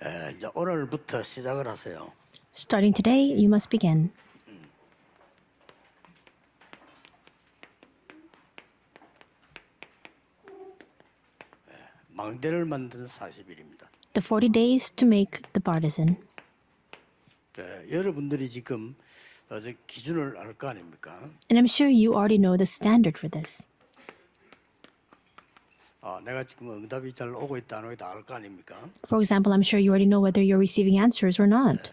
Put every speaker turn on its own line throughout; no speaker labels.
이제 오늘부터 시작을 하세요.
Starting today, you must begin.
망대를 만든 40일입니다.
The 40 days to make the Bartizan.
여러분들이 지금 저 기준을 알 거 아닙니까?
And I'm sure you already know the standard for this.
내가 지금 응답이 잘 오고 있다 안 오고 있다 알 거 아닙니까?
For example, I'm sure you already know whether you're receiving answers or not.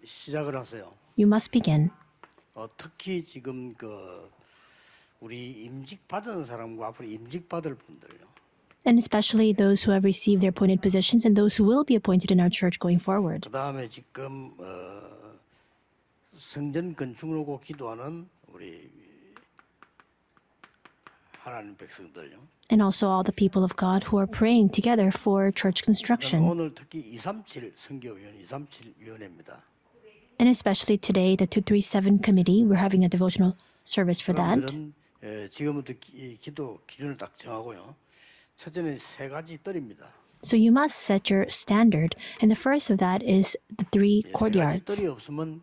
시작을 하세요.
You must begin.
특히 지금 우리 임직 받은 사람과 앞으로 임직 받을 분들요.
And especially those who have received their appointed positions and those who will be appointed in our church going forward.
그다음에 지금 성전 건축을 오고 기도하는 우리 하나님 백성들요.
And also all the people of God who are praying together for church construction.
오늘 특히 237 선교위원 237 위원회입니다.
And especially today, the 237 committee, we're having a devotional service for that.
사람들은 지금부터 기도 기준을 딱 정하고요. 첫째는 세 가지 뜰입니다.
So you must set your standard. And the first of that is the three
세 가지
courtyards.
뜰이 없으면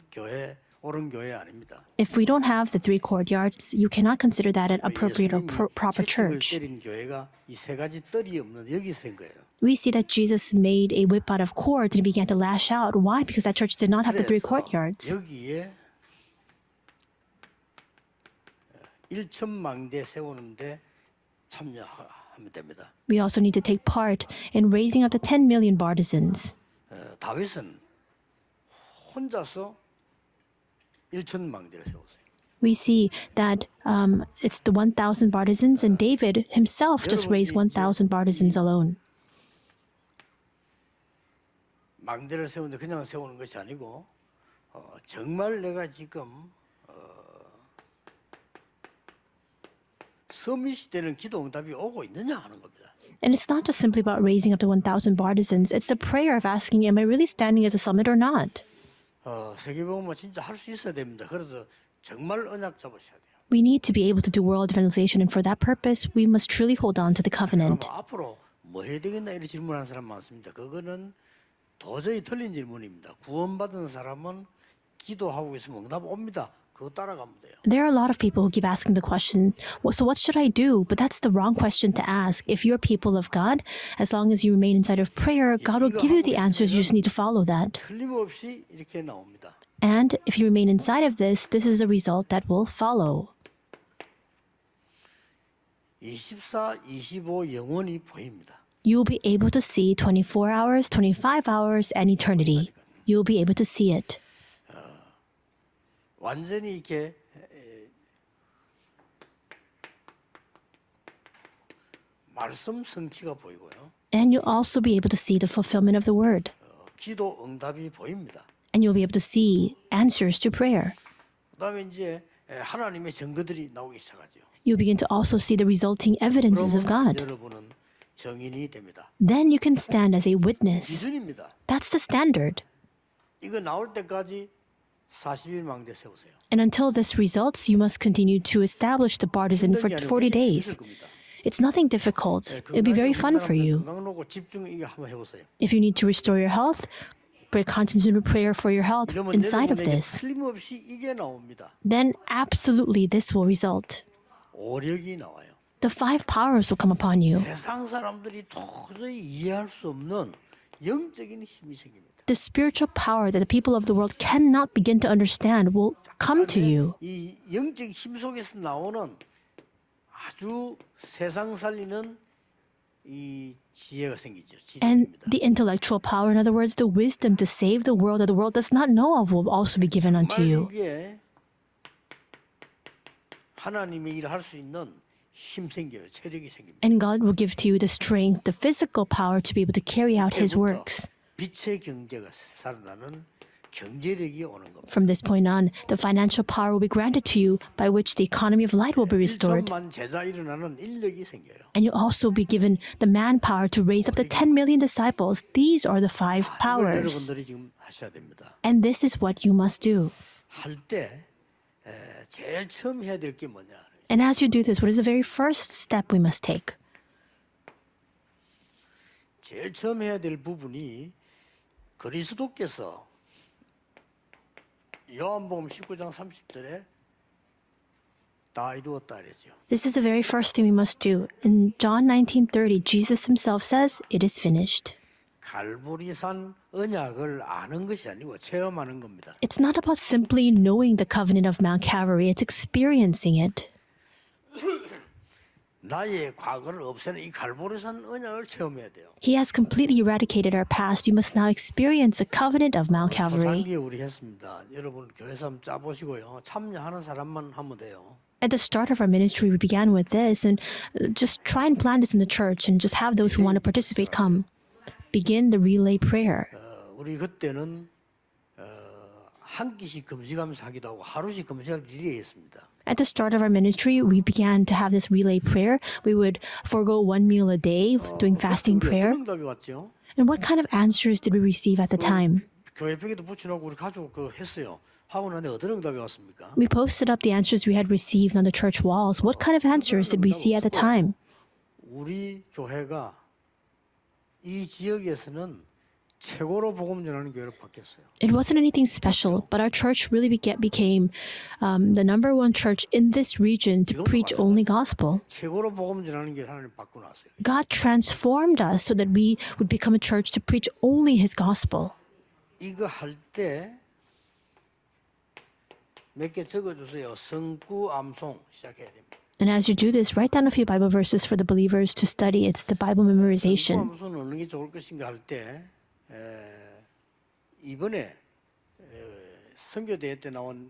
옳은 교회 아닙니다.
If we don't have the three courtyards, you cannot consider that an appropriate or proper
채찍을
church.
때린 교회가 이 세 가지 뜰이 없는 여기서 된 거예요.
We see that Jesus made a whip out of cords and he began to lash out. Why? Because that church did not have the three
그래서
courtyards.
여기에 1천망대 세우는데 참여하면 됩니다.
We also need to take part in raising up to 10 million Bartizans.
다윗은 혼자서 1천망대를 세웠어요.
We see that it's the 1,000 Bartizans, and David himself just raised 1,000 Bartizans alone.
망대를 세우는데 그냥 세우는 것이 아니고 정말 내가 지금 서밋이 되는 기도 응답이 오고 있느냐 하는 겁니다.
And it's not just simply about raising up to 1,000 Bartizans. It's the prayer of asking, am I really standing as a summit or not?
세계복음은 진짜 할 수 있어야 됩니다. 그래서 정말 언약 잡으셔야 돼요.
We need to be able to do world evangelization, and for that purpose, we must truly hold on to the covenant.
앞으로 뭐 해야 되겠나 이런 질문하는 사람 많습니다. 그거는 도저히 틀린 질문입니다. 구원받은 사람은 기도하고 있으면 응답 옵니다. 그거 따라가면 돼요.
There are a lot of people who keep asking the question, well, so what should I do? But that's the wrong question to ask. If you're people of God, as long as you remain inside of prayer, God will give you the answers. You just need to follow that.
틀림없이 이렇게 나옵니다.
And if you remain inside of this is the result that will follow.
24, 25 영원히 보입니다.
You'll be able to see 24 hours, 25 hours, and eternity. You'll be able to see it.
완전히 이렇게 말씀 성취가 보이고요.
And you'll also be able to see the fulfillment of the word.
기도 응답이 보입니다.
And you'll be able to see answers to prayer.
그다음에 이제 하나님의 증거들이 나오기 시작하죠.
You'll begin to also see the resulting evidences of
그러면
God.
여러분은 증인이 됩니다.
Then you can stand as a witness.
기준입니다.
That's the standard.
이거 나올 때까지 40일 망대 세우세요.
And until this results, you must continue to establish the Bartizan for 40 days. It's nothing difficult. It'll be very fun for you.
건강 놓고 집중 이거 한번 해보세요.
If you need to restore your health, pray continual prayer for your health
이러면
inside of
여러분에게
this.
틀림없이 이게 나옵니다.
Then absolutely this will result.
오력이 나와요.
The 5 powers will come upon you.
세상 사람들이 도저히 이해할 수 없는 영적인 힘이 생깁니다.
The spiritual power that the people of the world cannot begin to understand will come to you.
이 영적 힘 속에서 나오는 아주 세상 살리는 이 지혜가 생기죠.
And
지혜입니다.
the intellectual power, in other words, the wisdom to save the world that the world does not know of, will also be given unto you.
이게 하나님의 일을 할 수 있는 힘 생겨요. 체력이 생깁니다.
And God will give to you the strength, the physical power to be able to carry out His works.
빛의 경제가 살아나는 경제력이 오는 겁니다.
From this point on, the financial power will be granted to you by which the economy of light will be restored.
1천만 제자 일어나는 인력이 생겨요.
And you'll also be given the manpower to raise up to 10 million disciples. These are the 5
이걸
powers.
여러분들이 지금 하셔야 됩니다.
And this is what you must do.
할 때 제일 처음 해야 될 게 뭐냐?
And as you do this, what is the very first step we must take?
제일 처음 해야 될 부분이 그리스도께서 요한복음 19장 30절에 다 이루었다 그랬죠.
This is the very first thing we must do. In John 19:30, Jesus himself says, "It is finished."
갈보리산 언약을 아는 것이 아니고 체험하는 겁니다.
It's not about simply knowing the covenant of Mount Calvary, it's experiencing it.
나의 과거를 없애는 이 갈보리산 언약을 체험해야 돼요.
He has completely eradicated our past. You must now experience the covenant of Mount Calvary.
초창기에 우리 했습니다. 여러분 교회에서 한번 짜보시고요. 참여하는 사람만 하면 돼요.
At the start of our ministry, we began with this, and just try and plan this in the church and just have those who want to participate come. Begin the relay prayer.
우리 그때는 한 끼씩 금식하면서 하기도 하고 하루씩 금식하기도 리레이했습니다.
At the start of our ministry, we began to have this relay prayer. We would forego one meal a day doing fasting prayer.
어떤 응답이 왔죠?
And what kind of answers did we receive at the time?
교회 벽에도 붙여놓고 우리 가족 했어요. 하고 나는데 어떤 응답이 왔습니까?
We posted up the answers we had received on the church walls. What kind of answers did we see at the time?
우리 교회가 이 지역에서는 최고로 복음 전하는 교회로 바뀌었어요.
It wasn't anything special, but our church really became the number one church in this region to preach only gospel.
최고로 복음 전하는 교회 하나님 바꿔놨어요.
God transformed us so that we would become a church to preach only His gospel.
이거 할 때 몇 개 적어주세요. 성구 암송 시작해야 됩니다.
And as you do this, write down a few Bible verses for the believers to study. It's the Bible memorization.
성구 암송은 어느 게 좋을 것인가 할 때 이번에 선교대회 때 나온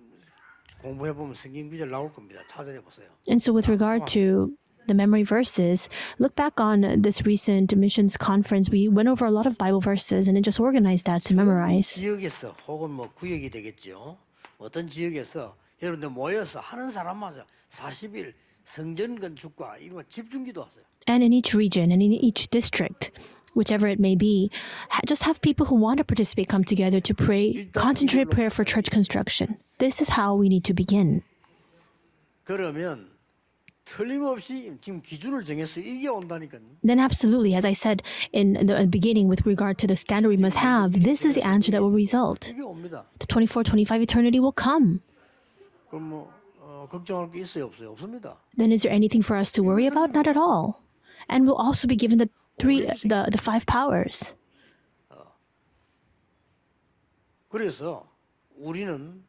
공부해 보면 성경 구절 나올 겁니다. 찾아내 보세요.
And so, with regard to the memory verses, look back on this recent missions conference. We went over a lot of Bible verses and then just organized that to memorize.
지역에서 혹은 뭐 구역이 되겠죠. 어떤 지역에서 여러분들 모여서 하는 사람마다 40일 성전 건축과 이런 집중기도 하세요.
And in each region and in each district, whichever it may be, just have people who want to participate come together to pray, concentrated prayer for church construction. This is how we need to begin.
그러면 틀림없이 지금 기준을 정해서 이게 온다니까요.
Then absolutely, as I said in the beginning with regard to the standard we must have, this is the answer that will result.
이게 옵니다.
The 24-25 eternity will come.
그럼 뭐 걱정할 게 있어요, 없어요? 없습니다.
Then is there anything for us to worry about? Not at all. And we'll also be given the five powers.
그래서 우리는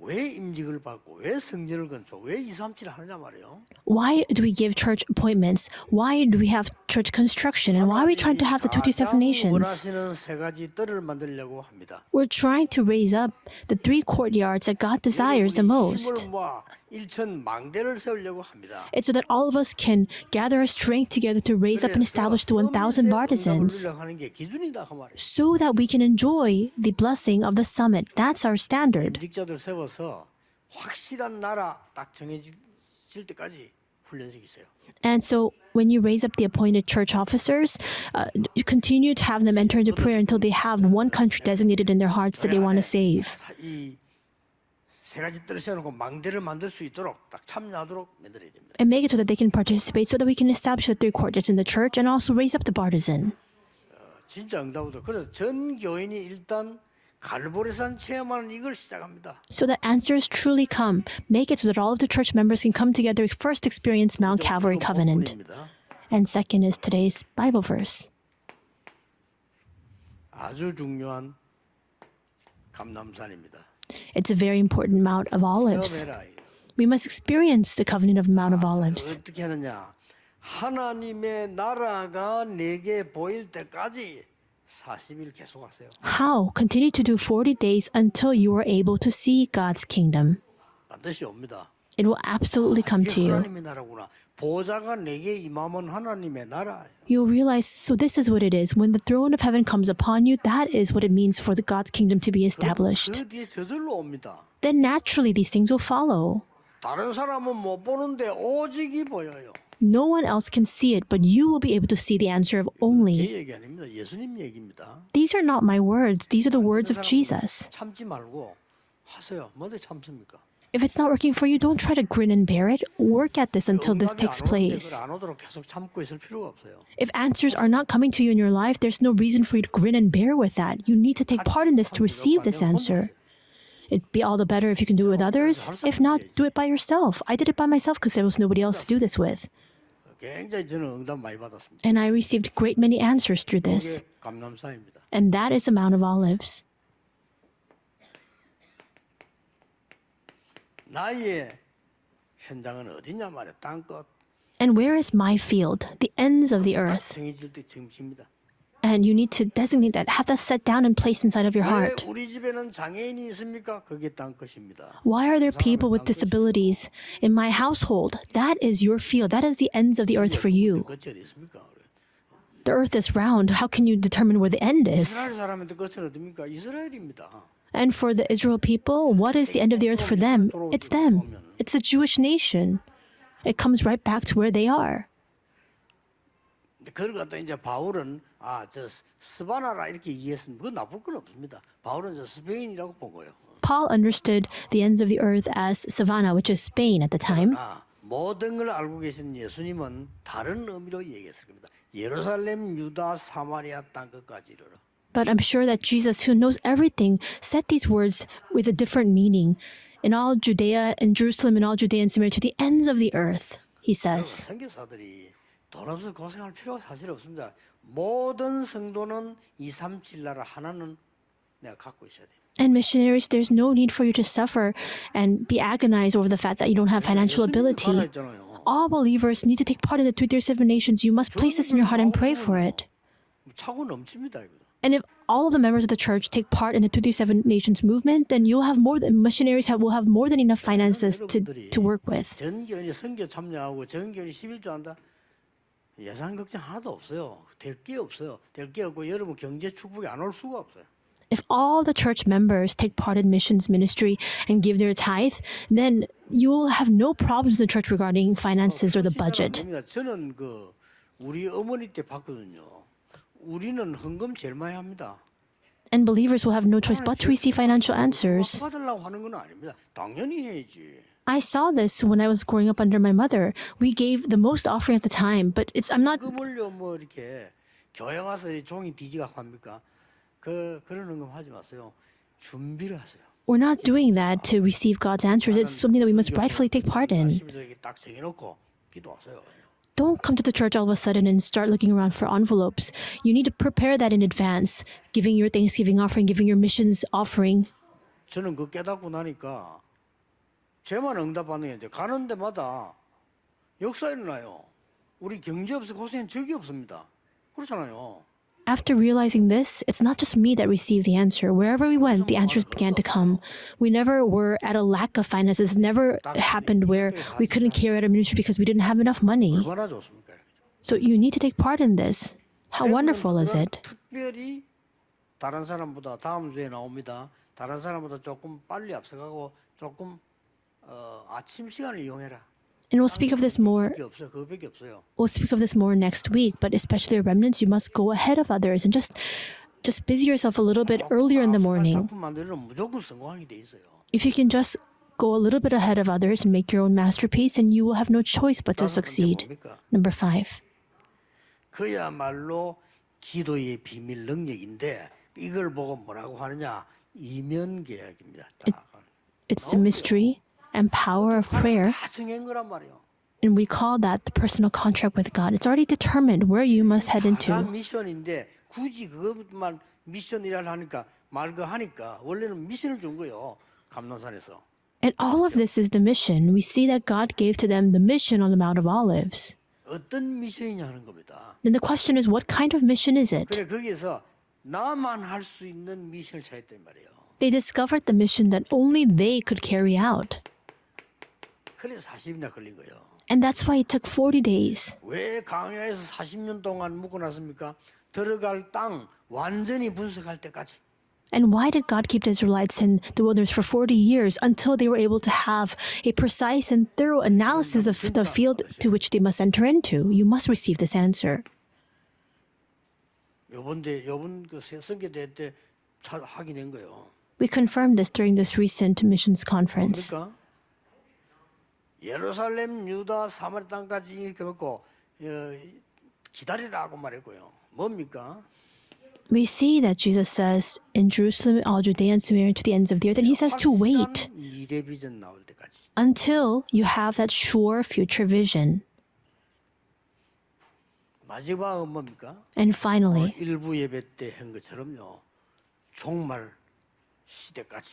왜 임직을 받고 왜 성전을 건축 왜 237을 하느냐 말이에요.
Why do we give church appointments? Why do we have church construction? And why are we trying to have the 227 nations?
원하시는 세 가지 뜰을 만들려고 합니다.
We're trying to raise up the 3 courtyards that God desires the most.
힘을 모아 1천 망대를 세우려고 합니다.
It's so that all of us can gather our strength together to raise up and establish the 1,000 Bartizans,
하는 게 기준이다 그 말이에요.
so that we can enjoy the blessing of the summit. That's our standard.
임직자들 세워서 확실한 나라 딱 정해질 때까지 훈련시키세요.
And so when you raise up the appointed church officers, you continue to have them enter into prayer until they have one country designated in their hearts that they want to save.
이세 가지 뜰을 세워놓고 망대를 만들 수 있도록 딱 참여하도록 만들어야 됩니다.
And make it so that they can participate, so that we can establish the 3 courtyards in the church and also raise up the Bartizan.
진짜 응답으로. 그래서 전 교인이 일단 갈보리산 체험하는 이걸 시작합니다.
So that answers truly come. Make it so that all of the church members can come together, first experience Mount Calvary Covenant. And second is today's Bible verse.
아주 중요한 감람산입니다.
It's a very important Mount of Olives.
체험해라.
We must experience the covenant of Mount of Olives.
어떻게 하느냐? 하나님의 나라가 내게 보일 때까지 40일 계속하세요.
How? Continue to do 40 days until you are able to see God's kingdom.
반드시 옵니다.
It will absolutely come to
이게
you.
하나님의 나라구나. 보좌가 내게 임하면 하나님의 나라.
You'll realize, so this is what it is. When the throne of heaven comes upon you, that is what it means for the God's kingdom to be established.
그 뒤에 저절로 옵니다.
Then naturally these things will follow.
다른 사람은 못 보는데 오직이 보여요.
No one else can see it, but you will be able to see the answer of only.
제 얘기 아닙니다. 예수님 얘기입니다.
These are not my words. These are the words of Jesus.
참지 말고 하세요. 뭔데 참습니까?
If it's not working for you, don't try to grin and bear it. Work at this until this
응답이
takes
안 오는데
place.
그걸 안 오도록 계속 참고 있을 필요가 없어요.
If answers are not coming to you in your life, there's no reason for you to grin and bear with that. You need to take part in this to receive this answer. It'd be all the better if you can do it with others. If not, do it by yourself. I did it by myself because there was nobody else to do this with.
굉장히 저는 응답 많이 받았습니다.
And I received great many answers through this.
그게 감람사입니다.
And that is the Mount of Olives.
나의 현장은 어디냐 말이야. 땅끝.
And where is my field? The ends of the earth.
정해질 때 정심이다.
And you need to designate that, have that set down and placed inside of your
왜
heart.
우리 집에는 장애인이 있습니까? 그게 땅끝입니다.
Why are there people with disabilities in my household? That is your field. That is the ends of the earth for you.
끝이 어디 있습니까?
The earth is round. How can you determine where the end is?
이스라엘 사람한테 끝은 어디입니까? 이스라엘입니다.
And for the Israel people, what is the end of the earth for them? It's them. It's the Jewish nation. It comes right back to where they are.
그걸 갖다 이제 바울은 저 스바나라 이렇게 이해했습니다. 그건 나쁠 건 없습니다. 바울은 저 스페인이라고 본 거예요.
Paul understood the ends of the earth as Savannah, which is Spain at the time.
모든 걸 알고 계신 예수님은 다른 의미로 얘기했을 겁니다. 예루살렘, 유다, 사마리아 땅끝까지 이르러.
But I'm sure that Jesus, who knows everything, said these words with a different meaning. In all Judea and Jerusalem and all Judea and Samaria to the ends of the earth, he says.
선교사들이 돈 없어 고생할 필요가 사실 없습니다. 모든 성도는 237 나라 하나는 내가 갖고 있어야 돼요.
And missionaries, there's no need for you to suffer and be agonized over the fact that you don't have financial ability. All believers need to take part in the 237 nations. You must place this in your heart and pray for it.
차고 넘칩니다. 이거.
And if all of the members of the church take part in the 237 nations movement, then you'll have more than missionaries will have more than enough finances to work with.
전교인이 선교 참여하고 전교인이 11조 한다. 예산 걱정 하나도 없어요. 될 게 없어요. 될 게 없고 여러분 경제 축복이 안 올 수가 없어요.
If all the church members take part in missions ministry and give their tithe, then you will have no problems in the church regarding finances or the budget.
저는 우리 어머니 때 봤거든요. 우리는 헌금 제일 많이 합니다.
And believers will have no choice but to receive financial answers.
받으려고 하는 건 아닙니다. 당연히 해야지.
I saw this when I was growing up under my mother. We gave the most offering at the time, but I'm not.
헌금을요 뭐 이렇게 교회 와서 종이 뒤지가 합니까? 그런 헌금 하지 마세요. 준비를 하세요.
We're not doing that to receive God's answers. It's something that we must rightfully take part in.
딱 정해놓고 기도하세요.
Don't come to the church all of a sudden and start looking around for envelopes. You need to prepare that in advance, giving your Thanksgiving offering, giving your missions offering.
저는 그 깨닫고 나니까 제만 응답받는 게 이제 가는 데마다 역사 일어나요. 우리 경제 없어 고생한 적이 없습니다. 그렇잖아요.
After realizing this, it's not just me that received the answer. Wherever we went, the answers began to come. We never were at a lack of finances. It never happened where we couldn't carry out our ministry because we didn't have enough money.
얼마나 좋습니까?
So you need to take part in this. How wonderful is it?
특별히 다른 사람보다 다음 주에 나옵니다. 다른 사람보다 조금 빨리 앞서가고 조금 아침 시간을 이용해라.
And we'll speak of this more.
그게 없어요. 그거밖에 없어요.
We'll speak of this more next week. But especially the remnants, you must go ahead of others and just busy yourself a little bit earlier in the morning.
작품 만들면 무조건 성공하게 돼 있어요.
If you can just go a little bit ahead of others and make your own masterpiece, and you will have no choice but to succeed. Number 5.
그야말로 기도의 비밀 능력인데 이걸 보고 뭐라고 하느냐? 이면 계약입니다.
It's the mystery and power of prayer,
다 정한 거란 말이에요.
and we call that the personal contract with God. It's already determined where you must head
다
into.
미션인데 굳이 그것만 미션이라 하니까 말거 하니까 원래는 미션을 준 거예요. 감람산에서.
And all of this is the mission. We see that God gave to them the mission on the Mount of Olives.
어떤 미션이냐 하는 겁니다.
Then the question is, what kind of mission is it?
그래 거기에서 나만 할 수 있는 미션을 찾았단 말이에요.
They discovered the mission that only they could carry out.
그래서 40일이나 걸린 거예요.
And that's why it took 40 days.
왜 광야에서 40년 동안 묵어놨습니까? 들어갈 땅 완전히 분석할 때까지.
And why did God keep the Israelites in the wilderness for 40 years until they were able to have a precise and thorough analysis of the field to which they must enter into? You must receive this answer.
요번 그 선교대 때 확인한 거예요.
We confirmed this during this recent missions conference.
뭡니까? 예루살렘, 유다, 사마리 땅까지 이렇게 놓고 기다리라고 말했고요. 뭡니까?
We see that Jesus says in Jerusalem, all Judea and Samaria to the ends of the earth, and he says to wait
확실한 미래 비전 나올 때까지.
until you have that sure future vision.
마지막은 뭡니까?
And finally,
일부 예배 때 한 것처럼요. 종말 시대까지.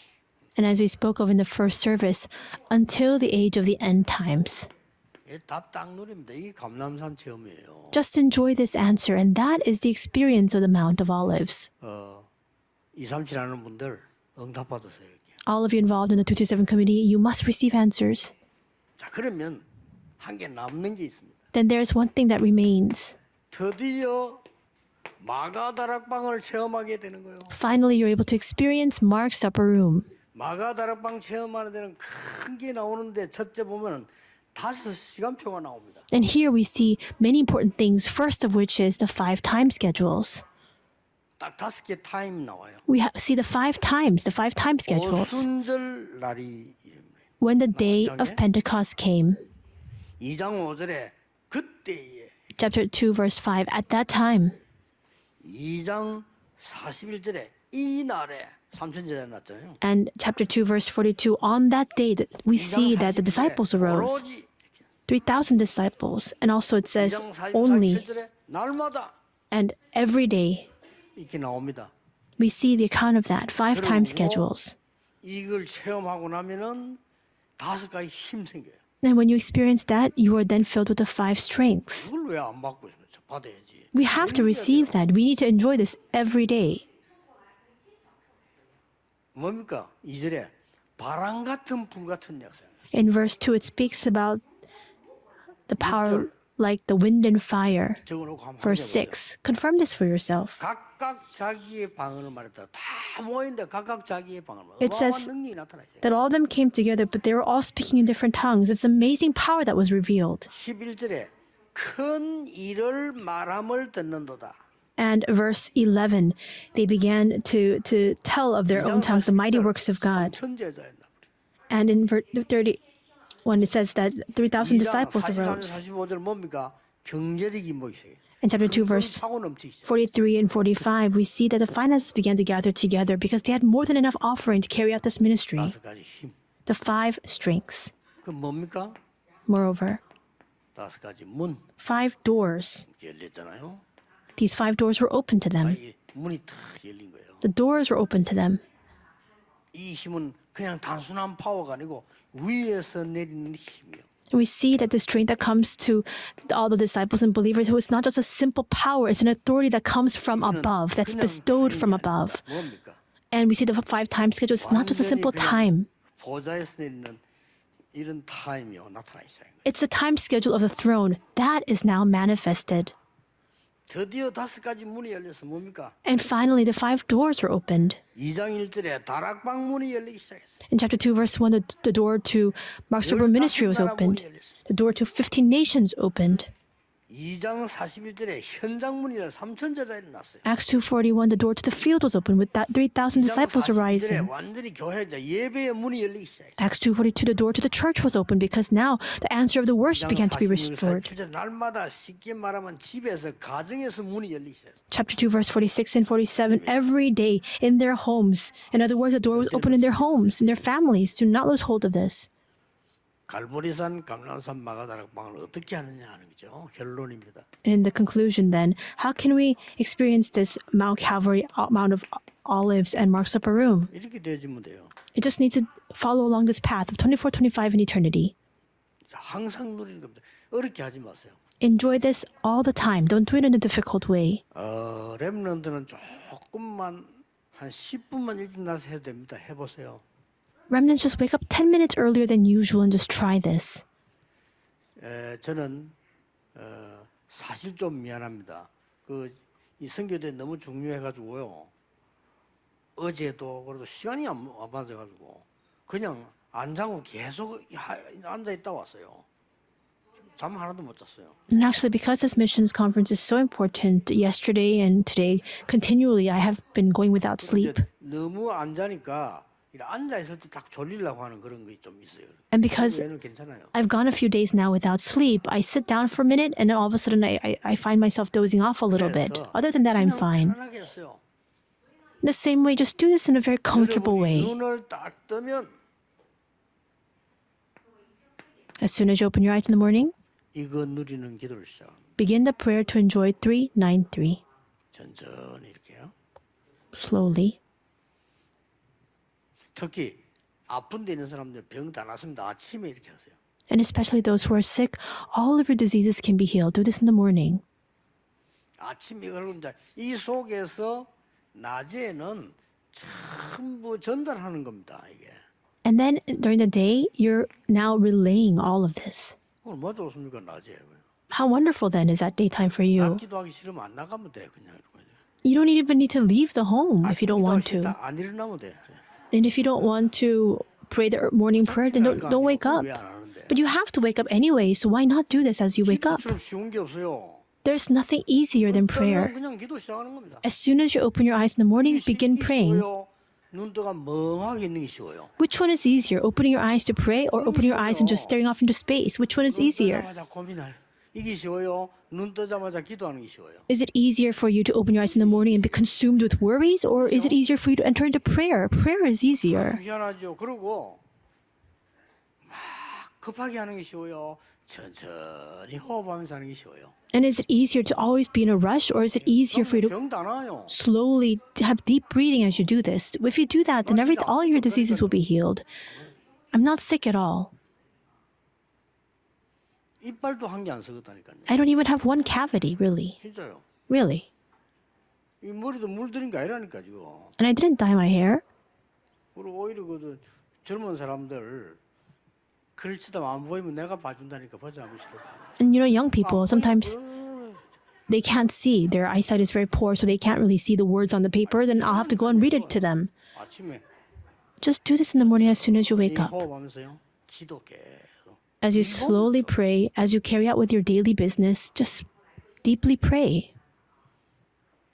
and as we spoke of in the first service, until the age of the end times.
답딱 누립니다. 이게 감람산 체험이에요.
Just enjoy this answer, and that is the experience of the Mount of Olives.
237 하는 분들 응답 받으세요. 여기.
All of you involved in the 227 committee, you must receive answers.
자, 그러면 한 개 남는 게 있습니다.
Then there is one thing that remains.
드디어 마가다락방을 체험하게 되는 거예요.
Finally, you're able to experience Mark's upper room.
마가다락방 체험하는 데는 큰 게 나오는데 첫째 보면은 5시간표가 나옵니다.
And here we see many important things, first of which is the 5 time schedules.
딱 5개 타임 나와요.
We see the 5 time schedules.
오순절 날이
When the day of Pentecost came.
2장 5절에 그때에
Chapter 2, verse 5, at that time.
2장 41절에 이 날에 삼천제자 났잖아요.
And chapter 2, verse 42, on that day that we see that the disciples arose. 3,000 disciples. And also it says
2장
only
47절에 날마다
and every day.
이렇게 나옵니다.
We see the account of that, 5 time schedules.
이걸 체험하고 나면은 5가지 힘 생겨요.
And when you experience that, you are then filled with the 5 strengths.
이걸 왜 안 받고 있습니까? 받아야지.
We have to receive that. We need to enjoy this every day.
뭡니까? 2절에 바람 같은 불 같은 역사.
In verse 2, it speaks about the power like the wind and fire.
적어놓고 한번
Verse
확인해보세요.
6, confirm this for yourself.
각각 자기의 방언을 말했다. 다 모인데 각각 자기의 방언을 말했다.
It says
어마어마한 능력이 나타나죠.
That all of them came together, but they were all speaking in different tongues. It's amazing power that was revealed.
11절에 큰 일을 말함을 듣는도다.
And verse 11, they began to tell of their own tongues the mighty works of God.
천제자였나 보다.
And in verse 31, it says that 3,000 disciples
43,
arose.
45절 뭡니까? 경제력이 뭐이세요?
In chapter 2, verse
파고 넘치시죠.
43 and 45, we see that the finances began to gather together because they had more than enough offering to carry out this ministry.
5가지 힘.
The 5 strengths.
그 뭡니까?
Moreover,
5가지 문
5 doors.
열렸잖아요.
These 5 doors were open to them.
이게 문이 탁 열린 거예요.
The doors were open to them.
이 힘은 그냥 단순한 파워가 아니고 위에서 내리는 힘이요.
And we see that the strength that comes to all the disciples and believers, who is not just a simple power, it's an authority that comes from above, that's bestowed from above.
뭡니까?
And we see the 5 time schedule, it's not just a simple time.
보좌에서 내리는 이런 타임이요 나타나기 시작한 거예요.
It's the time schedule of the throne. That is now manifested.
드디어 5가지 문이 열려서 뭡니까?
And finally, the 5 doors were opened.
2장 1절에 다락방 문이 열리기 시작했어요.
In chapter 2, verse 1, the door to Mark's upper ministry was opened. The door to 15 nations opened.
2장 41절에 현장 문이 열려 3천제자 일어났어요.
Acts 2:41, the door to the field was opened with that 3,000 disciples
2장 41절에
arising.
완전히 교회자 예배의 문이 열리기 시작했어요.
Acts 2:42, the door to the church was opened because now the answer of the worship began to be restored.
47절 날마다 쉽게 말하면 집에서 가정에서 문이 열리기 시작했어요.
Chapter 2, verse 46 and 47, every day in their homes. In other words, the door was open in their homes, in their families. Do not lose hold of this.
갈보리산, 감람산, 마가다락방을 어떻게 하느냐 하는 거죠. 결론입니다.
And in the conclusion then, how can we experience this Mount Calvary, Mount of Olives, and Mark's upper room?
이렇게 되어지면 돼요.
It just needs to follow along this path of 24, 25 in eternity.
항상 누리는 겁니다. 어렵게 하지 마세요.
Enjoy this all the time. Don't do it in a difficult way.
렘넌트는 조금만 한 10분만 일찍 나서 해도 됩니다. 해보세요.
Remnants, just wake up 10 minutes earlier than usual and just try this.
저는 사실 좀 미안합니다. 이 선교대 너무 중요해가지고요. 어제도 그래도 시간이 안 맞아가지고 그냥 안 자고 계속 앉아 있다 왔어요. 잠 하나도 못 잤어요.
And actually, because this missions conference is so important, yesterday and today, continually, I have been going without sleep.
너무 안 자니까 앉아 있을 때 딱 졸리려고 하는 그런 게 좀 있어요.
And because
얘는 괜찮아요.
I've gone a few days now without sleep, I sit down for a minute and then all of a sudden I find myself dozing off a little bit.
그래서
Other than that, I'm
그냥
fine.
편안하게 했어요.
The same way, just do this in a very comfortable
여러분이
way.
눈을 딱 뜨면
As soon as you open your eyes in the morning,
이거 누리는 기도를 시작합니다.
begin the prayer to enjoy 393
천천히 이렇게요.
slowly.
특히 아픈 데 있는 사람들 병 다 났습니다. 아침에 이렇게 하세요.
And especially those who are sick, all of your diseases can be healed. Do this in the morning.
아침에 그러면 이제 이 속에서 낮에는 전부 전달하는 겁니다. 이게.
And then during the day, you're now relaying all of this.
오늘 뭐 좋습니까 낮에?
How wonderful then is that daytime for you?
낮 기도하기 싫으면 안 나가면 돼 그냥.
You don't even need to leave the home if you don't want to.
안 일어나면 돼.
And if you don't want to pray the morning prayer, then don't wake up. But you have to wake up anyway, so why not do this as you wake up?
기도처럼 쉬운 게 없어요.
There's nothing easier than prayer.
그냥 기도 시작하는 겁니다.
As soon as you open your eyes in the morning, begin praying.
눈 뜨가 멍하게 있는 게 쉬워요.
Which one is easier, opening your eyes to pray or opening your eyes and just staring off into space? Which one is easier?
눈 뜨자마자 고민할. 이게 쉬워요. 눈 뜨자마자 기도하는 게 쉬워요.
Is it easier for you to open your eyes in the morning and be consumed with worries, or is it easier for you to enter into prayer? Prayer is easier.
희한하죠. 그리고 막 급하게 하는 게 쉬워요. 천천히 호흡하면서 하는 게 쉬워요.
And is it easier to always be in a rush, or is it easier for you to
병도 안 와요.
slowly have deep breathing as you do this? If you do that, then all your diseases will be healed. I'm not sick at all.
이빨도 한 개 안 썩었다니까요.
I don't even have one cavity, really.
진짜요.
Really.
이 머리도 물들인 게 아니라니까 지금.
And I didn't dye my hair.
그리고 오히려 그 젊은 사람들 글치다 안 보이면 내가 봐준다니까 보지 않으면 싫어.
And you know, young people, sometimes they can't see. Their eyesight is very poor, so they can't really see the words on the paper. Then I'll have to go and read it to them.
아침에
Just do this in the morning as soon as you wake up.
호흡하면서요. 기도 계속.
As you slowly pray, as you carry out with your daily business, just deeply pray.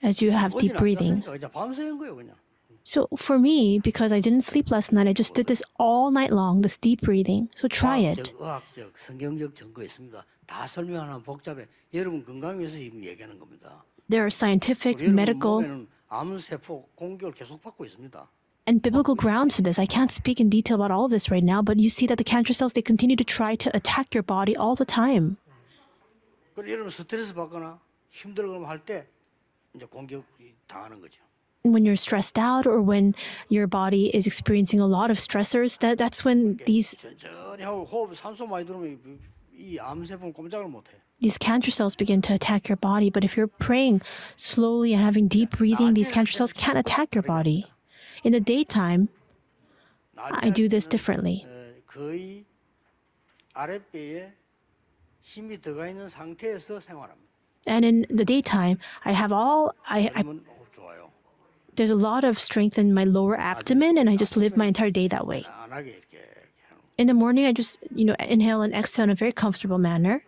As you have deep breathing.
그냥 밤새 한 거예요 그냥.
So for me, because I didn't sleep last night, I just did this all night long, this deep breathing. So try it.
의학적, 성경적 증거 있습니다. 다 설명하면 복잡해. 여러분 건강 위해서 지금 얘기하는 겁니다.
There are scientific,
여러분
medical,
몸에는 암세포 공격을 계속 받고 있습니다.
and biblical grounds to this. I can't speak in detail about all of this right now, but you see that the cancer cells, they continue to try to attack your body all the time.
그리고 여러분 스트레스 받거나 힘들거나 할 때 이제 공격 당하는 거죠.
When you're stressed out or when your body is experiencing a lot of stressors, that's when
천천히 하고 호흡 산소 많이 들으면 이 암세포는 꼼짝을 못 해.
these cancer cells begin to attack your body. But if you're praying slowly and having deep breathing, these cancer cells can't attack your body. In the daytime, I do this differently.
거의 아랫배에 힘이 들어가 있는 상태에서 생활합니다.
And in the daytime,
그러면 좋아요.
there's a lot of strength in my lower abdomen, and I just live my entire day that way.
편안하게 이렇게 하는.
In the morning, I just, inhale and exhale in a very comfortable manner.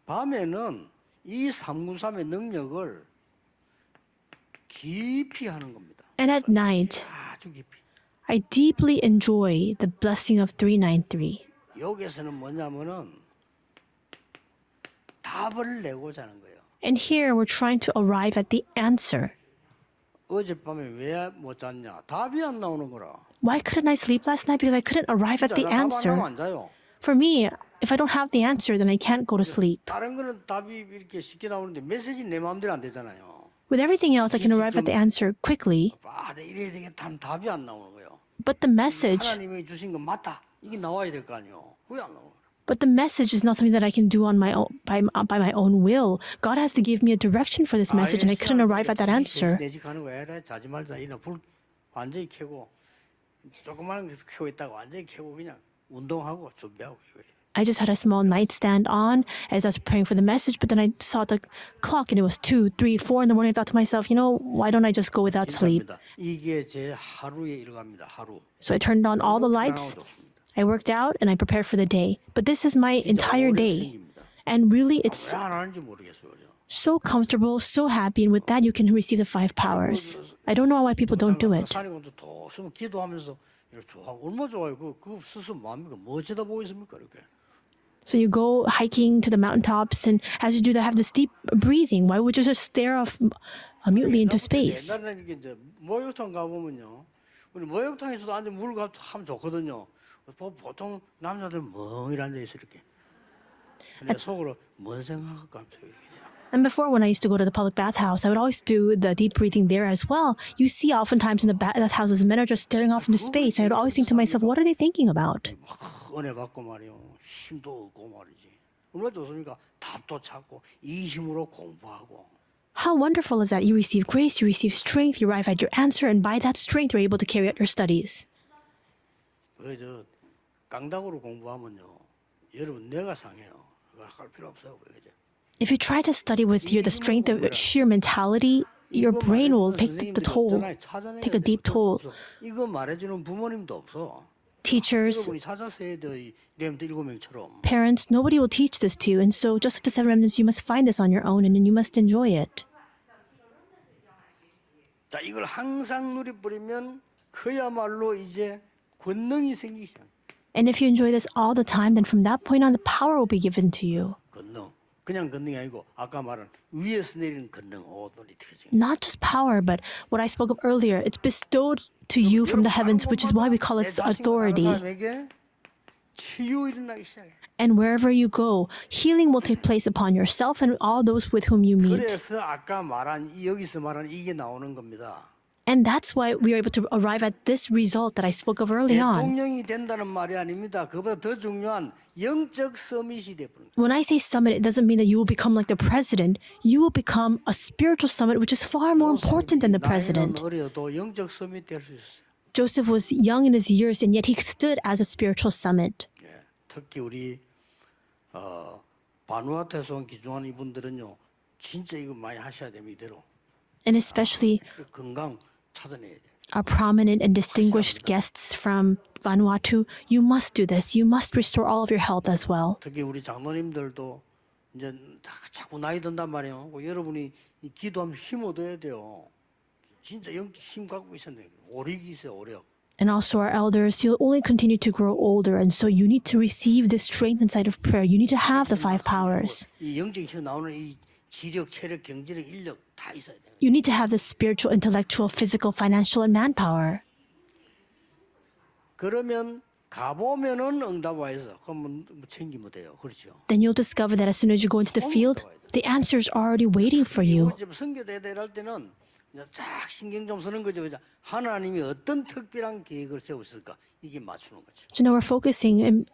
밤에는 이 393의 능력을 깊이 하는 겁니다.
And at night,
아주 깊이.
I deeply enjoy the blessing of 393.
여기서는 뭐냐면은 답을 내고자 하는 거예요.
And here we're trying to arrive at the answer.
어젯밤에 왜 못 잤냐? 답이 안 나오는 거라.
Why couldn't I sleep last night? Because I couldn't arrive at the
답 안
answer.
나오면 안 자요.
For me, if I don't have the answer, then I can't go to sleep.
다른 거는 답이 이렇게 쉽게 나오는데 메시지 내 마음대로 안 되잖아요.
With everything else, I can arrive at the answer quickly.
이래야 되겠다 하면 답이 안 나오는 거예요.
But the message,
하나님이 주신 건 맞다. 이게 나와야 될 거 아니에요. 왜 안 나와요?
but the message is not something that I can do on my own by my own will. God has to give me a direction for this message, and I couldn't arrive at that answer.
내집 가는 거야. 자지 말자. 이나 불 완전히 켜고 조그마한 거 켜고 있다가 완전히 켜고 그냥 운동하고 준비하고 이거예요.
I just had a small nightstand on as I was preparing for the message, but then I saw the clock and it was 2, 3, 4 in the morning. I thought to myself, why don't I just go without sleep?
진짜입니다. 이게 제 하루의 일과입니다. 하루.
So I turned on all the lights. I worked out and I prepared for the day. But this is my entire day. And really,
왜 안 하는지 모르겠어요.
So comfortable, so happy, and with that you can receive the 5 powers. I don't know why people don't do it.
산이고 또 쓰면 기도하면서 이렇게 좋아하고 얼마나 좋아요. 그거 스스로 마음이가 멋지다 보이십니까 이렇게.
So you go hiking to the mountaintops, and as you do that, have this deep breathing. Why would you just stare off mutely into space?
옛날에는 이게 이제 목욕탕 가보면요, 우리 목욕탕에서도 앉아 물 하면 좋거든요. 보통 남자들은 멍이 앉아 있어 이렇게. 근데 속으로 뭔 생각할까 하면서 이렇게.
And before, when I used to go to the public bathhouse, I would always do the deep breathing there as well. You see, oftentimes in the bathhouses, men are just staring off into space. I would always think to myself, what are they thinking about?
은혜 받고 말이요, 힘도 얻고 말이지. 얼마나 좋습니까? 답도 찾고 이 힘으로 공부하고.
How wonderful is that? You receive grace, you receive strength, you arrive at your answer, and by that strength, you're able to carry out your studies.
그저 강닥으로 공부하면요, 여러분 내가 상해요. 그걸 할 필요 없어요, 그죠?
If you try to study with the strength of sheer mentality, your brain will take the toll, take a deep toll.
이거 말해주는 부모님도 없어.
Teachers,
여러분이 찾아서 해야 돼. 렘드 7명처럼.
parents, nobody will teach this to you. And so, just like the 7 remnants, you must find this on your own, and then you must enjoy it.
자, 이걸 항상 누려버리면 그야말로 이제 권능이 생기기 시작.
And if you enjoy this all the time, then from that point on, the power will be given to you.
권능. 그냥 권능이 아니고 아까 말한 위에서 내리는 권능, 오토리티.
Not just power, but what I spoke of earlier, it's bestowed to you from the heavens, which is why we call it authority.
치유 일어나기 시작해.
And wherever you go, healing will take place upon yourself and all those with whom you meet.
그래서 아까 말한 여기서 말한 이게 나오는 겁니다.
And that's why we are able to arrive at this result that I spoke of early on.
대통령이 된다는 말이 아닙니다. 그보다 더 중요한 영적 서밋이 되버린.
When I say summit, it doesn't mean that you will become like the president. You will become a spiritual summit, which is far more important than the president.
어려도 영적 서밋 될 수 있어요.
Joseph was young in his years, and yet he stood as a spiritual summit.
예, 특히 우리 바누아투에서 온 기중한 이분들은요, 진짜 이거 많이 하셔야 됩니다. 이대로.
And especially
건강 찾아내야 돼요.
our prominent and distinguished guests from Vanuatu, you must do this. You must restore all of your health as well.
특히 우리 장로님들도 이제 자꾸 나이 든단 말이에요. 여러분이 이 기도하면 힘 얻어야 돼요. 진짜 영적 힘 갖고 있어야 돼요. 오력이 있어요, 오력.
And also our elders, you'll only continue to grow older, and so you need to receive the strength inside of prayer. You need to have the 5 powers.
이 영적 힘 나오는 이 지력, 체력, 경제력, 인력 다 있어야 돼요.
You need to have the spiritual, intellectual, physical, financial, and manpower.
그러면 가보면은 응답 와 있어. 그러면 챙기면 돼요. 그렇죠.
Then you'll discover that as soon as you go into the field, the answers are already waiting for you.
선교대회 할 때는 쫙 신경 좀 쓰는 거죠. 그죠? 하나님이 어떤 특별한 계획을 세우실까? 이게 맞추는 거죠.
So now we're focusing and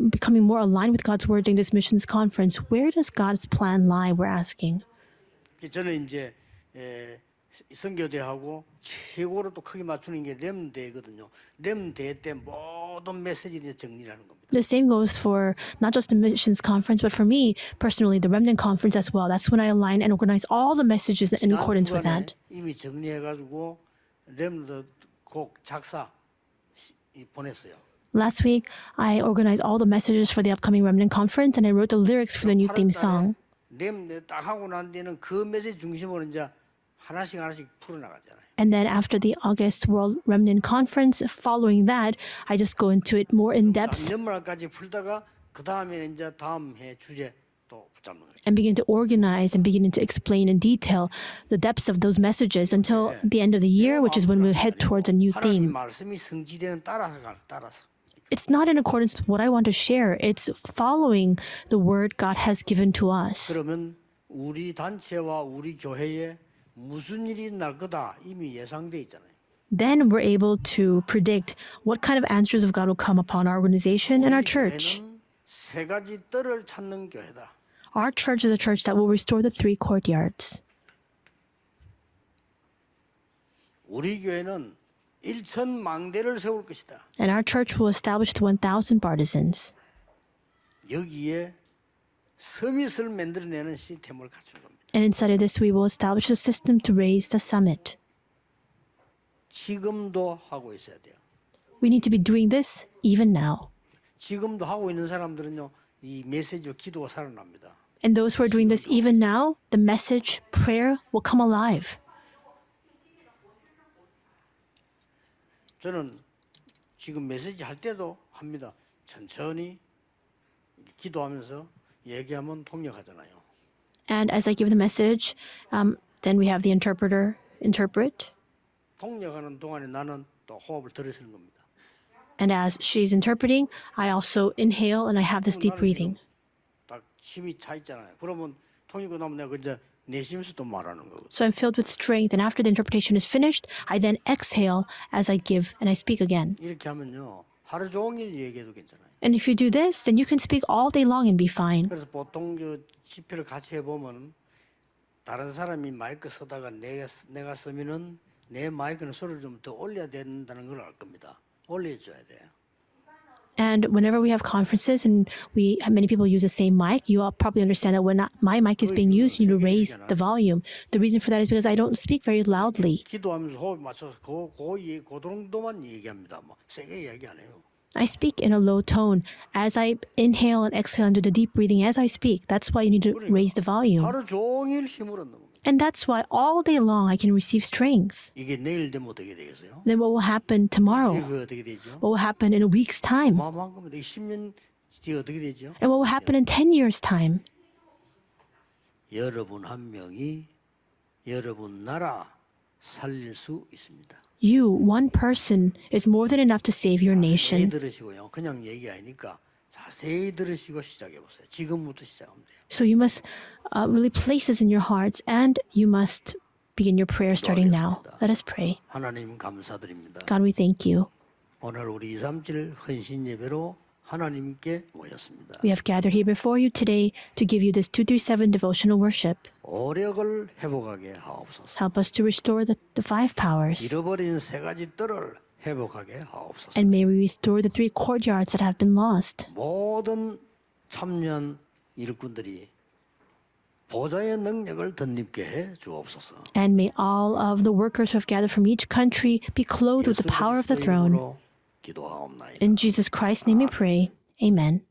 becoming more aligned with God's word during this missions conference. Where does God's plan lie? We're asking.
저는 이제 선교대하고 최고로 또 크게 맞추는 게 렘대거든요. 렘대 때 모든 메시지를 정리하는 겁니다.
The same goes for not just the missions conference, but for me personally, the remnant conference as well. That's when I align and organize all the messages in accordance with that.
이미 정리해가지고 렘드 곡 작사 보냈어요.
Last week, I organized all the messages for the upcoming remnant conference, and I wrote the lyrics for the new theme song.
렘 딱 하고 난 뒤에는 그 메시지 중심으로 이제 하나씩 풀어나가잖아요.
And then after the August World Remnant Conference, following that, I just go into it more in depth
연말까지 풀다가 그 다음에 이제 다음 해 주제 또 붙잡는 거예요.
and begin to organize and begin to explain in detail the depths of those messages until the end of the year, which is when we head towards a new
하나님
theme.
말씀이 성취되는 따라서.
It's not in accordance with what I want to share. It's following the word God has given to us.
그러면 우리 단체와 우리 교회에 무슨 일이 날 거다 이미 예상돼 있잖아요.
Then we're able to predict what kind of answers of God will come upon our organization and our church.
교회는 세 가지 뜰을 찾는 교회다.
Our church is a church that will restore the 3 courtyards.
우리 교회는 1천 망대를 세울 것이다.
And our church will establish the 1,000 Bartizans.
여기에 서밋을 만들어내는 시스템을 갖춘 겁니다.
And inside of this, we will establish a system to raise the summit.
지금도 하고 있어야 돼요.
We need to be doing this even now.
지금도 하고 있는 사람들은요, 이 메시지와 기도가 살아납니다.
And those who are doing this even now, the message, prayer will come alive.
저는 지금 메시지 할 때도 합니다. 천천히 기도하면서 얘기하면 통역하잖아요.
And as I give the message, then we have the interpreter interpret.
통역하는 동안에 나는 또 호흡을 들이쓰는 겁니다.
And as she's interpreting, I also inhale and I have this deep
나는
breathing.
지금 딱 힘이 차 있잖아요. 그러면 통역하고 나면 내가 이제 내쉬면서 또 말하는 거거든요.
So I'm filled with strength, and after the interpretation is finished, I then exhale as I give and I speak again.
이렇게 하면요. 하루 종일 얘기해도 괜찮아요.
And if you do this, then you can speak all day long and be fine.
그래서 보통 그 집회를 같이 해보면 다른 사람이 마이크 쓰다가 내가 쓰면은 내 마이크는 소리를 좀 더 올려야 된다는 걸 알 겁니다. 올려줘야 돼요.
And whenever we have conferences and many people use the same mic, you all probably understand that when my mic is being used, you need to raise the volume. The reason for that is because I don't speak very loudly.
기도하면서 호흡 맞춰서 그 정도만 얘기합니다. 뭐 세게 얘기 안 해요.
I speak in a low tone. As I inhale and exhale and do the deep breathing as I speak, that's why you need to raise the volume.
하루 종일 힘을 얻는 겁니다.
And that's why all day long I can receive strength.
이게 내일 되면 어떻게 되겠어요?
Then what will happen tomorrow?
이게 어떻게 되죠?
What will happen in a week's time?
어마어마한 겁니다. 10년 뒤에 어떻게 되죠?
And what will happen in 10 years' time?
여러분 한 명이 여러분 나라 살릴 수 있습니다.
You, one person, is more than enough to save your
자세히
nation.
들으시고요. 그냥 얘기 아니니까 자세히 들으시고 시작해 보세요. 지금부터 시작하면 돼요.
So you must really place this in your hearts, and you must begin your prayer starting now. Let us pray.
하나님 감사드립니다.
God, we thank you.
오늘 우리 237 헌신 예배로 하나님께 모였습니다.
We have gathered here before you today to give you this 237 devotional worship.
오력을 회복하게 하옵소서.
Help us to restore the five powers,
잃어버린 세 가지 뜰을 회복하게 하옵소서.
and may we restore the three courtyards that have been lost.
모든 참여한 일꾼들이 보좌의 능력을 덧입게 해 주옵소서.
And may all of the workers who have gathered from each country be clothed with the power of the throne.
기도하옵나이다.
In Jesus Christ's name we pray. Amen.